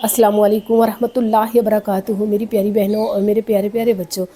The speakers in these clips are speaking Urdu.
السلام علیکم ورحمۃ اللہ وبرکاتہ۔ میری پیاری بہنوں اور میرے پیارے پیارے بچوں،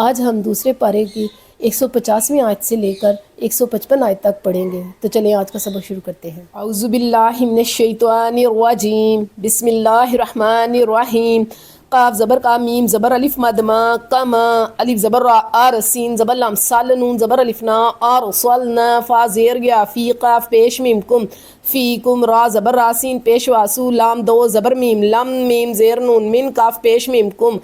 آج ہم دوسرے پارے کی 150ویں آیت سے لے کر 155 آیت تک پڑھیں گے۔ تو چلیں آج کا سبق شروع کرتے ہیں۔ اعوذ باللہ من الشیطان الرجیم، بسم اللہ الرحمن الرحیم۔ قاف زبر کا، میم زبر الف مد ما، کما، الف زبر را، آر سین زبر لام، سال نون زبر الف نا، آر صلنا، فا زیر گیا، فی قاف پیش میم کم، فی کم، را زبر را، سین پیش واسو، لام دو زبر میم، لم میم زیر نون، من کاف پیش میم کم،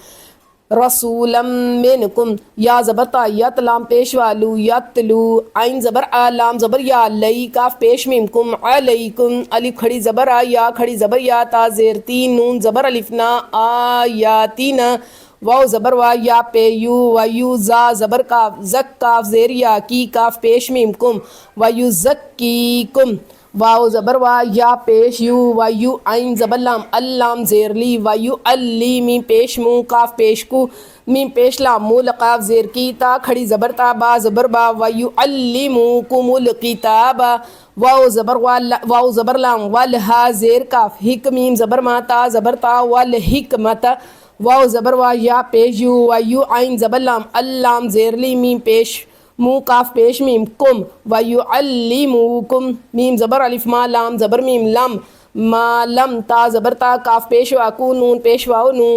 رسولم منکم، یا زبر تا، یت لام پیش والو، یتلو، عین زبر آ، لام زبر یا، لئی کاف پیش میم کم، علیکم، الف کھڑی زبر آ، یا کھڑی زبر یا، تا زیر تی، نون زبر الف نا، آیاتینا، واو زبر وا، یا پہ یو، ویو، زا زبر کاف، زک کاف زیر یا، کی کاف پیش میم کم، ویو زکیکم، واو زبر وا، یا پیش یو، ویو، عین زبر لام، اللام زیر لی، ویو اللی، میم پیش مو، کاف پیش کو، میم پیش لام، مو لقاف زیر کی، تا کھڑی زبر تا، با زبر با، ویو اللیموکم الکتاب، واو زبر وا، واو زبر لام، والہا زیر کاف، حک میم زبر ما، تا زبر تا، والحکمت، واو زبر وا، یا پیش یو، ویو عین زبر لام، اللام زیر لی، میم پیش مو، کاف پیش میم کم، ویعلموکم، میم زبر الف ما، لام زبر میم، لم، ما لم، تا زبر تا، کاف پیش واکو، نون پیش واو نو،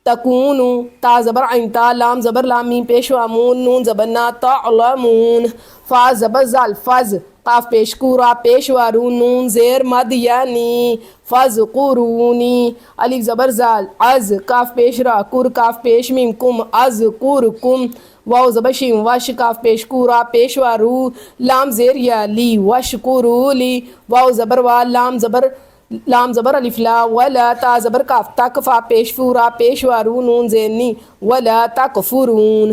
تکونو، تا زبر عین تا، لام زبر لام، میم پیش وامون، نون زبر نا، تعلمون، فا زبر زال، فز، قاف پیش کو، را پیش وارو، نون زیر مد یعنی، فذکرونی، الف زبر زال، از، کاف پیش را، کر کاف پیش میم کم، اذکرکم، واو زبر شین، وش کاف پیش کو، را پیش وارو، لام زیر یا، لی، وشکرو لی، واو زبر وا، لام زبر الف لا، ولا، تا زبر کاف، تک فا پیش فو، را پیش وارو، نون زیر نی، ولا تکفرون،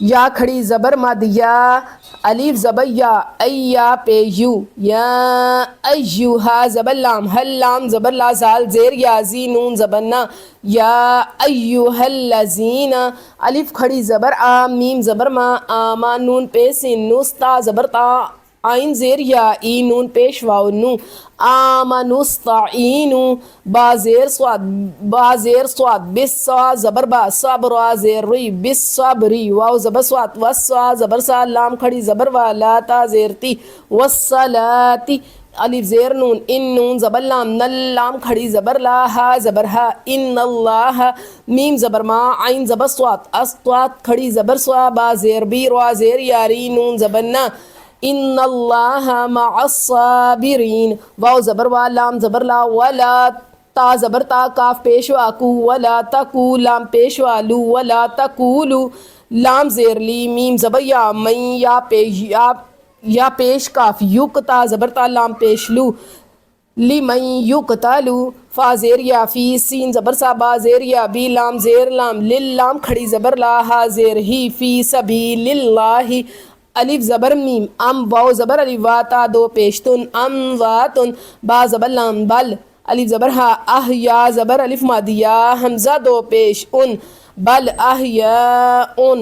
یا کھڑی زبر مد یا، الف زبر یا، ایا پہ یو، یا ایوہا زبر لام، ہل لام زبر لا، زال زیر یا، زی نون زبر نا، یا ایوہا الذین، الف کھڑی زبر آ، میم زبر ما، آما، نون پہ سین، نستا زبر تا، عین زیر یا، ای، نون پیش واو نو، آمنستعینو، با زیر صاد، بسا زبر با، صبر زیر ری، بالصبری، واو زبر صاد، وسا زبر سا، لام کھڑی زبر والا، تا زیر تی، والصلاتی، الف زیر نون، ان نون زبر لام، نل لام کھڑی زبر لا، ہا زبر ہا، ان اللہ، میم زبر ما، عین زبر صاد، اسطوات کھڑی زبر سوا، با زیر بی، روا زیر یاری، نون زبر نا، ان اللہ مع الصابرین، واو زبر وا، لام زبر لا، ولا، تا زبر تا، کاف پیش واکو، ولا تکو، لام پیش والو، ولا تکولو، لام زیر لی، میم زبر یا، من، یا پیش کاف، یک، تا زبر تا، لام پیش لو، لمن یقتلو، فا زیر یا، فی، سین زبر سا، با زیر یا، بی، لام زیر لام، لام کھڑی زبر لا، ہا زیر ہی، فی سبیل اللہ، الف زبر میم، ام، واو زبر الف وا، تا دو پیشتن، امواتن، با زبر لام، بل، الف زبر ہا، یا زبر الف مد یا، حمزہ دو پیش ان، بل احیاء،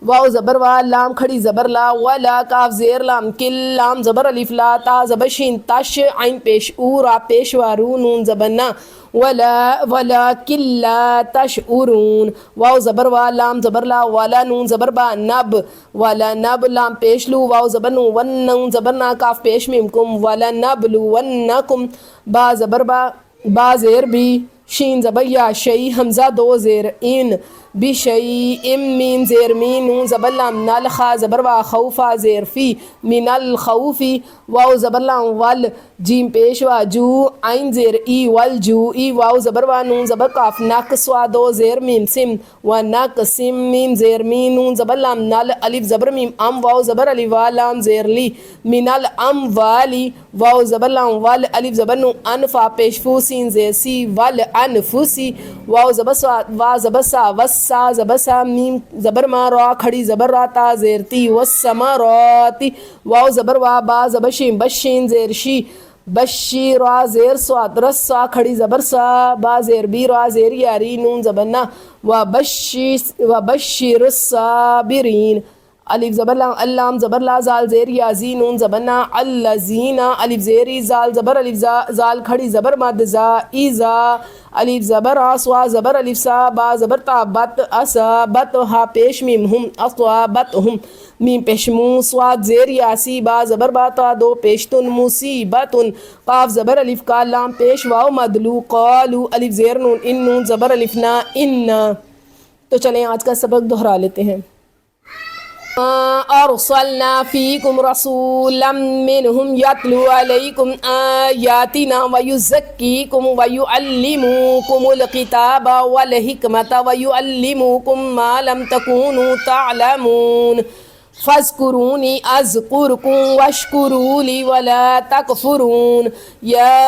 واو زبر وا، لام کھڑی زبر لا، ولا، کاف زیر لام، کل، لام زبر الف لا، تا زبر شین، تش، عین پیش او، را پیش وارو، نون زبر نا، ولکن لا تشعرون، واو زبر وا، لام زبر لا، ولا، نون زبر با، نب، ولا نب، لام پیش لو، واو زبر نو، ون، نون زبر نا، کاف پیش میم کم، ولا نبلونکم، با زبر با، با زیر بی، شین زبر یا، شی، حمزہ دو زیر ان، بشیء، میم زیر می، نون زبر لام، نل، خا زبر وا، خوفا زیر فی، من الخوف، واو زبر لام، ول، جیم پیش وا، جو، عین زیر ای، والجو ای، واو زبر وا، نون زبر کاف، نق، سوا دو زیر میم، سم، و نقسم، میم زیر می، نون زبر لام، نل، الف زبر میم، ام، واو زبر الف وا، لام زیر لی، من الاموالی، واو زبر لام، ول، الف زبر نو، انفا پیش فو، سین زیر سی، ول انفسی، واو زبر سوا، وا زبر سا، وسا زبر سا، میم زبر ما، را کھڑی زبر را، تا زیر تی، والسماراتی، واو زبر وا، با زبر شین، بشین زیر شی، بشی، را زیر سواد، رسا کھڑی زبر سا، با زیر بی، را زیر یاری، نون زبر نا، وبشر الصابرین، الف زبر لا، اللام زبر لا، زال زیر یا، زی نون زبر نا، الذین، الف زیری، زال زبر الف زا، زال کھڑی زبر مد زا، ایزا، الف زبر آ، سوا زبر الف سا، با زبر تا، بت اسا، بت ہا پیش میم ہم، اسوا بت ہم، میم پیش مو، سواد زیر یاسی، با زبر با تا، دو پیشتن، مصیبتن، قاف زبر الف کا، لام پیش واو مدلو، قالو، الف زیر نون، ان نون زبر الف نا، ان. تو چلیں آج کا سبق دہرا لیتے ہیں. ارسلنا فیکم رسولا منہم یتلو علیکم آیاتنا ویزکیکم ویعلمکم الکتاب والحکمت ویعلمکم ما لم تکونوا تعلمون فاذکرونی اذکرکم واشکروا لی ولا تکفرون یا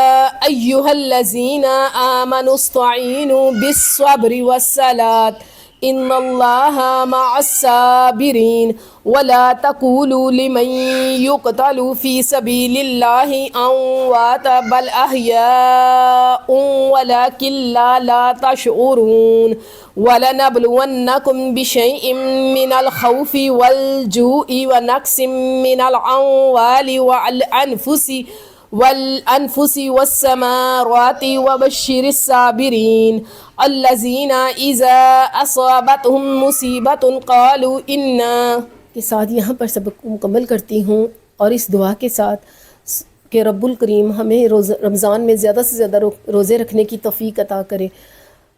ایہا الذین آمنوا استعینوا بالصبر والصلاة ان اللہ مع الصابرین ولا تقولوا لمن يقتل في سبيل الله اموات بل احیاء ولكن لا تشعرون ولنبلونكم بشيء من الخوف والجوع ونقص من الاموال والأنفس والثمرات وبشر الصابرين الذين إذا أصابتهم مصيبة قالوا إنا. کے ساتھ یہاں پر سبق مکمل کرتی ہوں اور اس دعا کے ساتھ کہ رب الکریم ہمیں رمضان میں زیادہ سے زیادہ روزے رکھنے کی توفیق عطا کرے.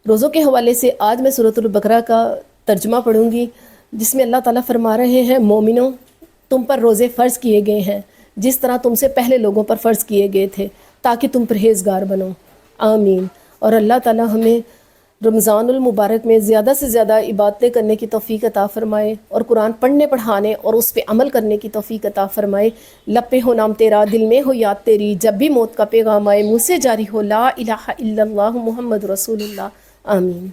روزوں کے حوالے سے آج میں سورۃ البقرہ کا ترجمہ پڑھوں گی جس میں اللہ تعالیٰ فرما رہے ہیں مومنوں تم پر روزے فرض کیے گئے ہیں جس طرح تم سے پہلے لوگوں پر فرض کیے گئے تھے تاکہ تم پرہیزگار بنو. آمین. اور اللہ تعالیٰ ہمیں رمضان المبارک میں زیادہ سے زیادہ عبادتیں کرنے کی توفیق عطا فرمائے اور قرآن پڑھنے پڑھانے اور اس پہ عمل کرنے کی توفیق عطا فرمائے. لب پہ ہو نام تیرا، دل میں ہو یاد تیری، جب بھی موت کا پیغام آئے منہ سے جاری ہو لا الہ الا اللہ محمد رسول اللہ. آمین.